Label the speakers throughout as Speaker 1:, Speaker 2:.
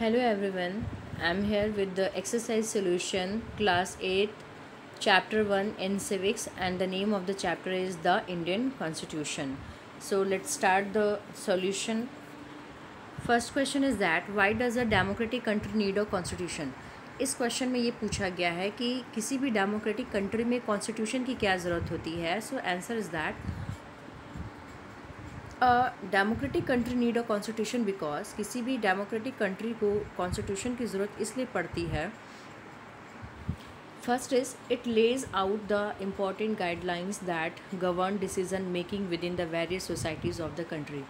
Speaker 1: Hello everyone, I'm here with the exercise solution class 8 chapter 1 in civics, and the name of the chapter is the Indian Constitution. So let's start the solution. First question is that why does a democratic country need a constitution? इस question में ये पूछा गया है कि किसी भी democratic country में कॉन्स्टिट्यूशन की क्या ज़रूरत होती है. So answer is that democratic country need a constitution because किसी भी डेमोक्रेटिक कंट्री को कॉन्स्टिट्यूशन की ज़रूरत इसलिए पड़ती है. First is it Lay's out the important guidelines that govern decision making with in the various societies of the country.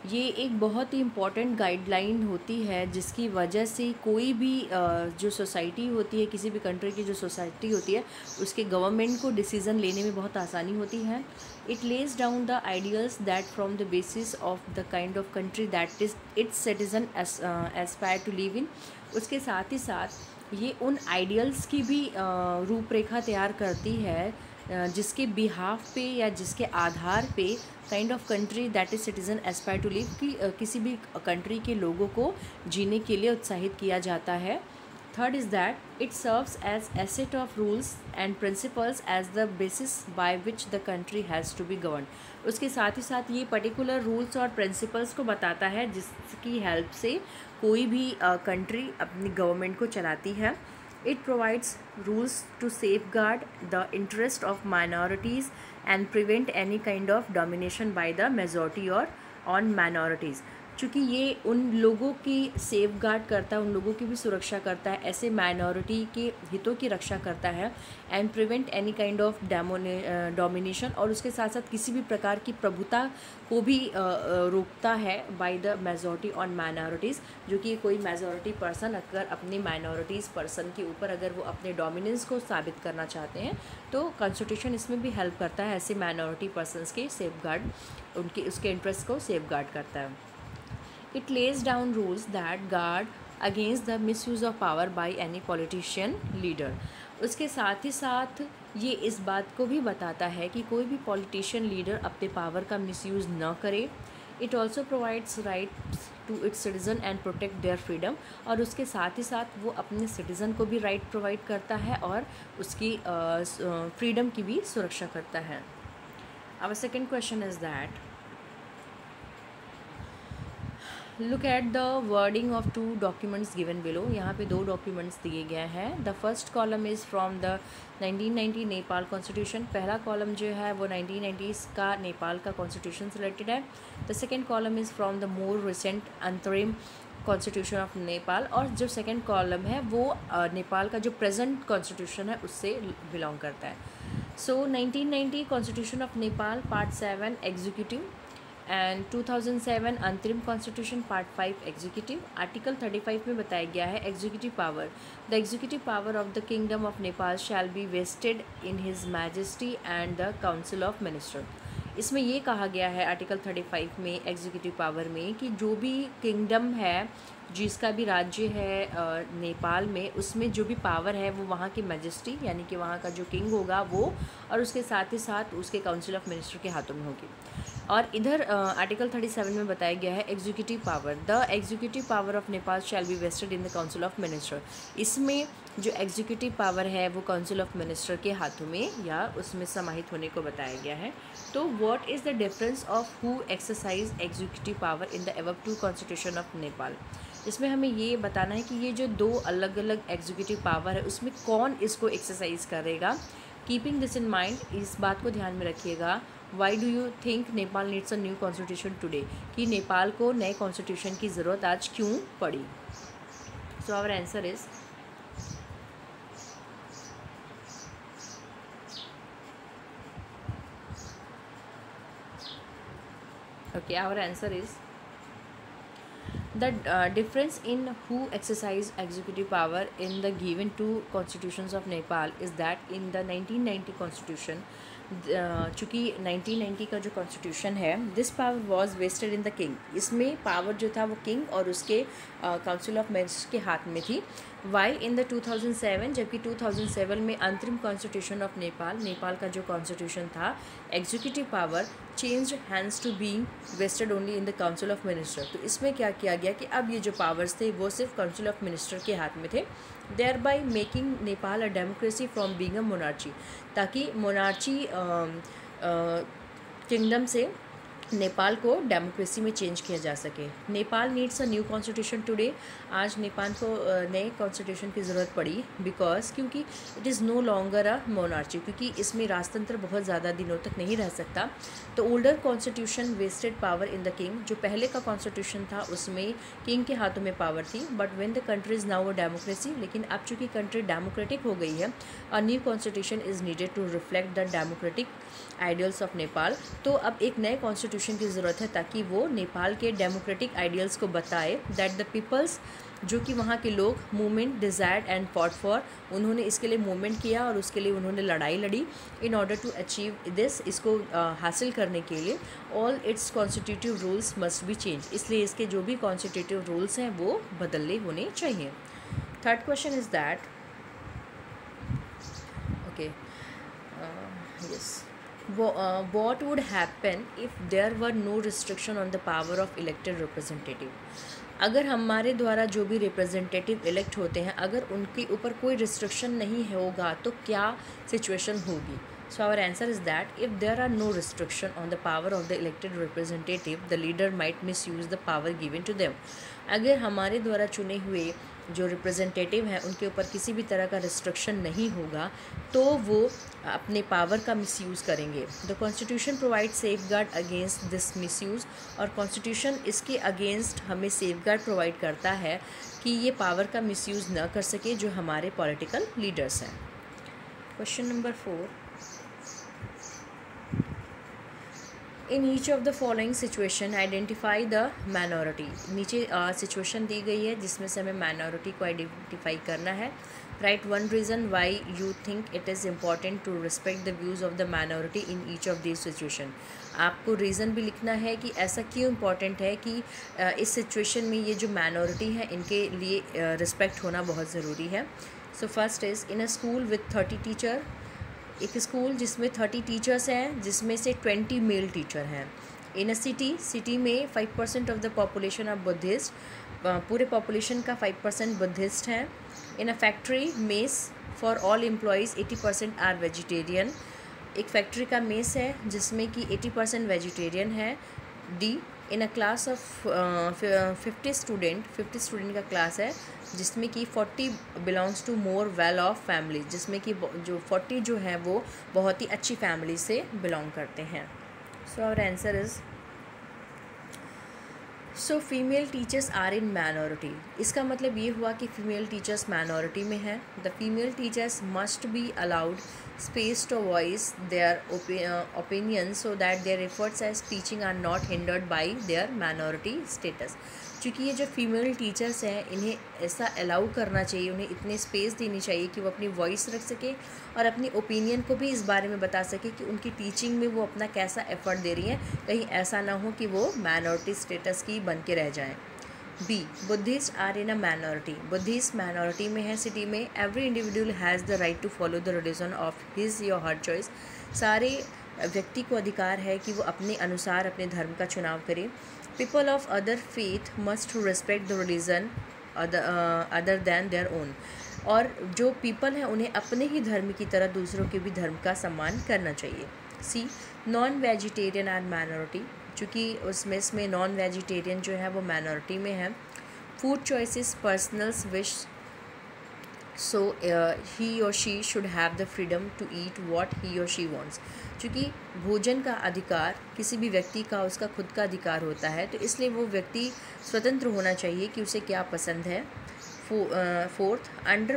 Speaker 1: ये एक बहुत ही इम्पॉर्टेंट गाइडलाइन होती है जिसकी वजह से कोई भी जो सोसाइटी होती है, किसी भी कंट्री की जो सोसाइटी होती है, उसके गवर्नमेंट को डिसीज़न लेने में बहुत आसानी होती है. It lays down the ideals that from the basis of the kind of country that is its citizen aspire to live in. उसके साथ ही साथ ये उन आइडियल्स की भी रूपरेखा तैयार करती है जिसके बिहाफ पे या जिसके आधार पे kind of country that is citizen aspire to live की किसी भी कंट्री के लोगों को जीने के लिए उत्साहित किया जाता है. Third is that it serves as a set of rules and principles as the basis by which the country has to be govern. उसके साथ ही साथ ये पर्टिकुलर रूल्स और प्रिंसिपल्स को बताता है जिसकी हेल्प से कोई भी कंट्री अपनी गवर्नमेंट को चलाती है. It provides rules to safeguard the interest of minorities and prevent any kind of domination by the majority or on minorities. चूँकि ये उन लोगों की सेफ गार्ड करता है, उन लोगों की भी सुरक्षा करता है, ऐसे माइनॉरिटी के हितों की रक्षा करता है and prevent any kind of domination, और उसके साथ साथ किसी भी प्रकार की प्रभुता को भी रोकता है by the majority on minorities. जो कि कोई मेजॉरिटी पर्सन अगर अपने माइनॉरिटीज़ पर्सन के ऊपर अगर वो अपने डोमिनेंस को साबित करना चाहते हैं तो कॉन्स्टिट्यूशन इसमें भी हेल्प करता है ऐसे माइनॉरिटी पर्सनस के सेफ गार्ड, उनके उसके इंटरेस्ट को सेफ गार्ड करता है. It lays down rules that guard against the misuse of power by any politician leader. उसके साथ ही साथ ये इस बात को भी बताता है कि कोई भी पॉलिटिशियन लीडर अपने पावर का मिसयूज़ न करे. It also provides rights to its citizen and protect their freedom. और उसके साथ ही साथ वो अपने सिटीज़न को भी राइट प्रोवाइड करता है और उसकी फ्रीडम की भी सुरक्षा करता है. Our second question is that look at the wording of two documents given below. यहाँ पे दो डॉक्यूमेंट्स दिए गए हैं. The first column is from the 1990 Nepal constitution. पहला कॉलम जो है वो 1990s का नेपाल का कॉन्स्टिट्यूशन से रिलेटेड है. The second column is from the more recent अंतरिम कॉन्स्टिट्यूशन ऑफ नेपाल. और जो सेकेंड कॉलम है वो नेपाल का जो प्रेजेंट कॉन्स्टिट्यूशन है उससे बिलोंग करता है. सो 1990 constitution of Nepal part 7 executive and 2007 अंतरिम कॉन्स्टिट्यूशन पार्ट 5 एग्जीक्यूटिव. आर्टिकल 35 में बताया गया है executive power. The executive power of the kingdom of Nepal shall be vested in his majesty and the council of minister. इसमें ये कहा गया है आर्टिकल 35 में एग्जीक्यूटिव पावर में कि जो भी किंगडम है, जिसका भी राज्य है नेपाल में, उसमें जो भी पावर है वो वहाँ की मैजेस्टी यानी कि वहाँ का जो किंग होगा वो, और उसके साथ ही साथ उसके काउंसिल ऑफ मिनिस्टर के हाथों में होगी. और इधर आर्टिकल 37 में बताया गया है executive power. The executive power of Nepal shall be vested in the council of minister. इसमें जो एग्जीक्यूटिव पावर है वो काउंसिल ऑफ मिनिस्टर के हाथों में या उसमें समाहित होने को बताया गया है. तो what is the difference of who exercise executive power in the above two constitution of Nepal. इसमें हमें ये बताना है कि ये जो दो अलग अलग एग्जीक्यूटिव पावर है उसमें कौन इसको एक्सरसाइज करेगा. कीपिंग दिस इन माइंड, इस बात को ध्यान में रखिएगा. Why do you think Nepal needs a new constitution today, कि नेपाल को नए कॉन्स्टिट्यूशन की ज़रूरत आज क्यों पड़ी. So our answer is okay, our answer is the difference in who exercise executive power in the given two constitutions of Nepal is that in the 1990 constitution, चूँकि 1990 का जो कॉन्स्टिट्यूशन है, this power was vested in the king. इसमें power जो था वो king और उसके काउंसिल ऑफ मिनिस्टर्स के हाथ में थी. वाई इन द 2007, जबकि 2007 में अंतरिम कॉन्स्टिट्यूशन ऑफ नेपाल, नेपाल का जो कॉन्स्टिट्यूशन था, executive power change hands to being vested only in the council of minister. तो इसमें क्या किया गया कि अब ये जो पावर्स थे वो सिर्फ काउंसिल ऑफ मिनिस्टर के हाथ में थे, there by making Nepal a democracy from being a monarchy, ताकि मोनार्ची किंगडम से नेपाल को डेमोक्रेसी में चेंज किया जा सके। Nepal needs a new constitution today. आज नेपाल को नए कॉन्स्टिट्यूशन की ज़रूरत पड़ी बिकॉज क्योंकि it is no longer a monarchy, क्योंकि इसमें राजतंत्र बहुत ज़्यादा दिनों तक नहीं रह सकता। तो older constitution vested power in the king. जो पहले का कॉन्स्टिट्यूशन था उसमें किंग के हाथों में पावर थी, but when the country is now a democracy, लेकिन अब चूँकि कंट्री डेमोक्रेटिक हो गई है, a new constitution is needed to reflect the democratic ideals of Nepal. तो अब एक नए कॉन्स्टिट्यूशन की ज़रूरत है ताकि वो नेपाल के डेमोक्रेटिक आइडियल्स को बताए दैट द पीपल्स, जो कि वहाँ के लोग movement desired and fought for, उन्होंने इसके लिए मूवमेंट किया और उसके लिए उन्होंने लड़ाई लड़ी। In order to achieve this, इसको हासिल करने के लिए all its constitutive rules must be change, इसलिए इसके जो भी कॉन्स्टिट्यूटिव रूल्स हैं वो बदलने होने चाहिए। Third question is that okay yes what would happen if there were no restriction on the power of elected representative। अगर हमारे द्वारा जो भी रिप्रेजेंटेटिव इलेक्ट होते हैं, अगर उनके ऊपर कोई रिस्ट्रिक्शन नहीं होगा तो क्या सिचुएशन होगी। So our answer is that if there are no restriction on the power of the elected representative, the leader might misuse the power given to them. अगर हमारे द्वारा चुने हुए जो रिप्रेजेंटेटिव हैं उनके ऊपर किसी भी तरह का रिस्ट्रिक्शन नहीं होगा तो वो अपने पावर का मिसयूज़ करेंगे। The constitution provide safe guard against this misuse, और कॉन्स्टिट्यूशन इसके अगेंस्ट हमें सेफ गार्ड प्रोवाइड करता है कि ये पावर का मिसयूज़ न कर सके जो हमारे पॉलिटिकल लीडर्स हैं। Question number 4, in each of the following situation identify the minority. नीचे सिचुएशन दी गई है जिसमें से हमें माइनॉरिटी को आइडेंटिफाई करना है। Write one reason why you think it is important to respect the views of the minority in each of this situation. आपको रीज़न भी लिखना है कि ऐसा क्यों इम्पॉर्टेंट है कि इस सिचुएशन में ये जो माइनॉरिटी है इनके लिए रिस्पेक्ट होना बहुत ज़रूरी है। So first is in a school with 30 teacher. एक स्कूल जिसमें 30 टीचर्स हैं जिसमें से 20 मेल टीचर हैं। इन अ सिटी में 5% of the population of Buddhist, पूरे पॉपुलेशन का 5% बुद्धिस्ट हैं। In a factory mess for all employees 80% are vegetarian. एक फैक्ट्री का मेस है जिसमें कि 80% वेजिटेरियन है। D in a class of 50 student का क्लास है जिसमें कि 40 belongs to more well off family, जिसमें कि जो 40 जो है वो बहुत ही अच्छी फैमिली से बिलोंग करते हैं। So our answer is so female teachers are in minority. इसका मतलब ये हुआ कि फ़ीमेल टीचर्स माइनॉरिटी में हैं। The female teachers must be allowed space to voice their opinions so that their efforts as teaching are not hindered by their minority status। क्योंकि ये जो फीमेल टीचर्स हैं इन्हें ऐसा अलाउ करना चाहिए, उन्हें इतने स्पेस देनी चाहिए कि वो अपनी वॉइस रख सके और अपनी ओपिनियन को भी इस बारे में बता सके कि उनकी टीचिंग में वो अपना कैसा एफर्ट दे रही हैं, कहीं ऐसा ना हो कि वो माइनॉरिटी स्टेटस की बन के रह जाएँ। B Buddhist are in a minority. Buddhist minority में है सिटी में। Every individual has the right to follow the religion of his या हर चॉइस। सारे व्यक्ति को अधिकार है कि वो अपने अनुसार अपने धर्म का चुनाव करे। People of other faith must respect the religion other than their own. और जो पीपल हैं उन्हें अपने ही धर्म की तरह दूसरों के भी धर्म का सम्मान करना चाहिए। सी नॉन वेजिटेरियन आर माइनॉरिटी। चूँकि उसमें इसमें नॉन वेजिटेरियन जो है वो माइनॉरिटी में है। Food choices personals wish, so he और she should have the freedom to eat what he और शी वांट्स। चूँकि भोजन का अधिकार किसी भी व्यक्ति का उसका खुद का अधिकार होता है, तो इसलिए वो व्यक्ति स्वतंत्र होना चाहिए कि उसे क्या पसंद है। Fourth under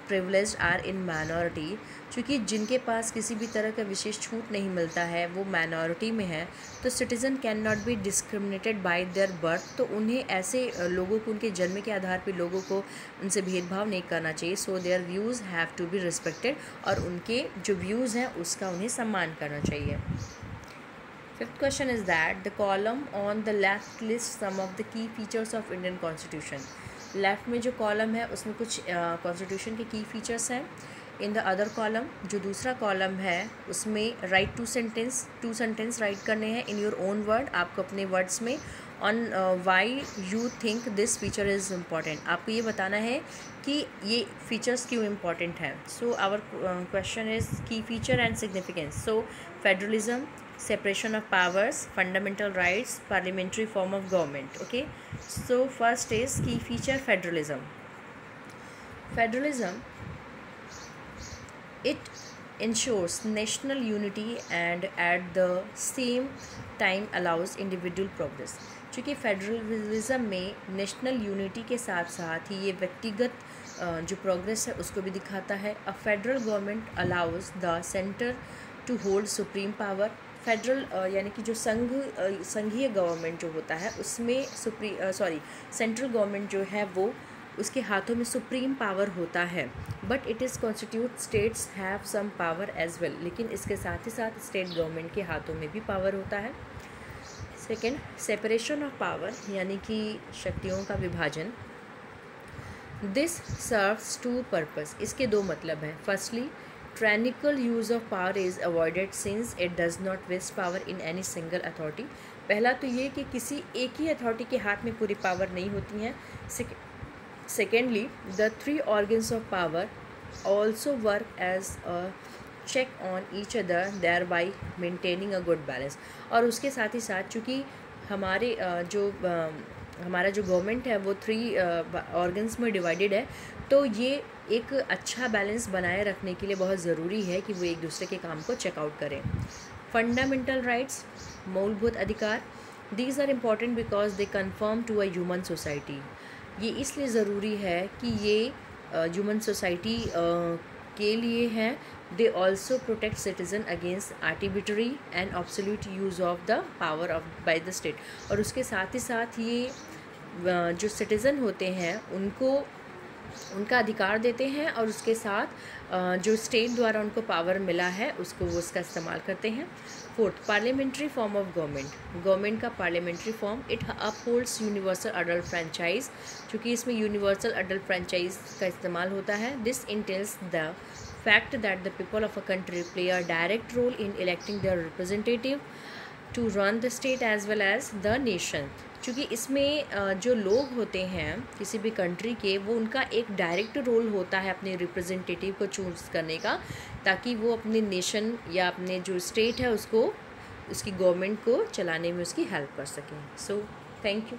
Speaker 1: privileged are in minority. चूँकि जिनके पास किसी भी तरह का विशेष छूट नहीं मिलता है वो माइनॉरिटी में है, तो citizen can not be discriminated bye there birth. तो उन्हें ऐसे लोगों को उनके जन्म के आधार पर लोगों को उनसे भेदभाव नहीं करना चाहिए। So their views have to be respected, और उनके जो व्यूज़ हैं उसका उन्हें सम्मान करना चाहिए। Fifth question is that the column on the left list some of the key features of Indian constitution. Left में जो कॉलम है उसमें कुछ कॉन्स्टिट्यूशन के की फीचर्स हैं। इन द अदर कॉलम, जो दूसरा कॉलम है उसमें राइट टू सेंटेंस राइट करने हैं इन योर ओन वर्ड, आपको अपने वर्ड्स में, on Y you think this feature is important. आपको ये बताना है कि ये फीचर्स क्यों इम्पॉर्टेंट हैं। सो आवर क्वेश्चन इज़ की feature and significance. So federalism, separation of powers, fundamental rights, parliamentary form of government. Okay, so first is key feature federalism. Federalism, it ensures national unity and at the same time allows individual progress. चूँकि federalism में national unity के साथ साथ ही ये व्यक्तिगत जो progress है उसको भी दिखाता है। A federal government allows the centre to hold supreme power. Federal यानी कि जो संघीय गवर्नमेंट जो होता है उसमें सेंट्रल गवर्नमेंट जो है वो उसके हाथों में सुप्रीम पावर होता है। But it is constitute states have some power as well, लेकिन इसके साथ ही साथ स्टेट गवर्नमेंट के हाथों में भी पावर होता है। सेकेंड, सेपरेशन ऑफ पावर यानी कि शक्तियों का विभाजन। दिस सर्व्स टू पर्पस, इसके दो मतलब हैं। Firstly, tyrannical use of power is avoided since it does not waste power in any single authority। पहला तो ये कि किसी एक ही अथॉरिटी के हाथ में पूरी पावर नहीं होती हैं। Secondly, the three organs of power also work as a check on each other thereby maintaining a good balance। और उसके साथ ही साथ चूँकि हमारा जो गवर्नमेंट है वो थ्री ऑर्गन्स में डिवाइडेड है, तो ये एक अच्छा बैलेंस बनाए रखने के लिए बहुत ज़रूरी है कि वो एक दूसरे के काम को चेकआउट करें। फंडामेंटल राइट्स, मूलभूत अधिकार, these are important because they confirm to a human society. ये इसलिए ज़रूरी है कि ये ह्यूमन सोसाइटी के लिए हैं। They also protect citizen against arbitrary and absolute use of the power of by the state. और उसके साथ ही साथ ये जो सिटीज़न होते हैं उनका अधिकार देते हैं और उसके साथ जो स्टेट द्वारा उनको पावर मिला है उसको वो उसका इस्तेमाल करते हैं। Fourth, parliamentary form of government का parliamentary form, it upholds universal adult franchise. चूँकि इसमें यूनिवर्सल अडल्ट फ्रेंचाइज का इस्तेमाल होता है। This entails the fact that the people of a country play a direct role in electing their representative to run the state as well as the nation। क्योंकि इसमें जो लोग होते हैं किसी भी कंट्री के, वो उनका एक डायरेक्ट रोल होता है अपने रिप्रेजेंटेटिव को चूज़ करने का, ताकि वो अपने नेशन या अपने जो स्टेट है उसको, उसकी गवर्नमेंट को चलाने में उसकी हेल्प कर सकें। So thank you.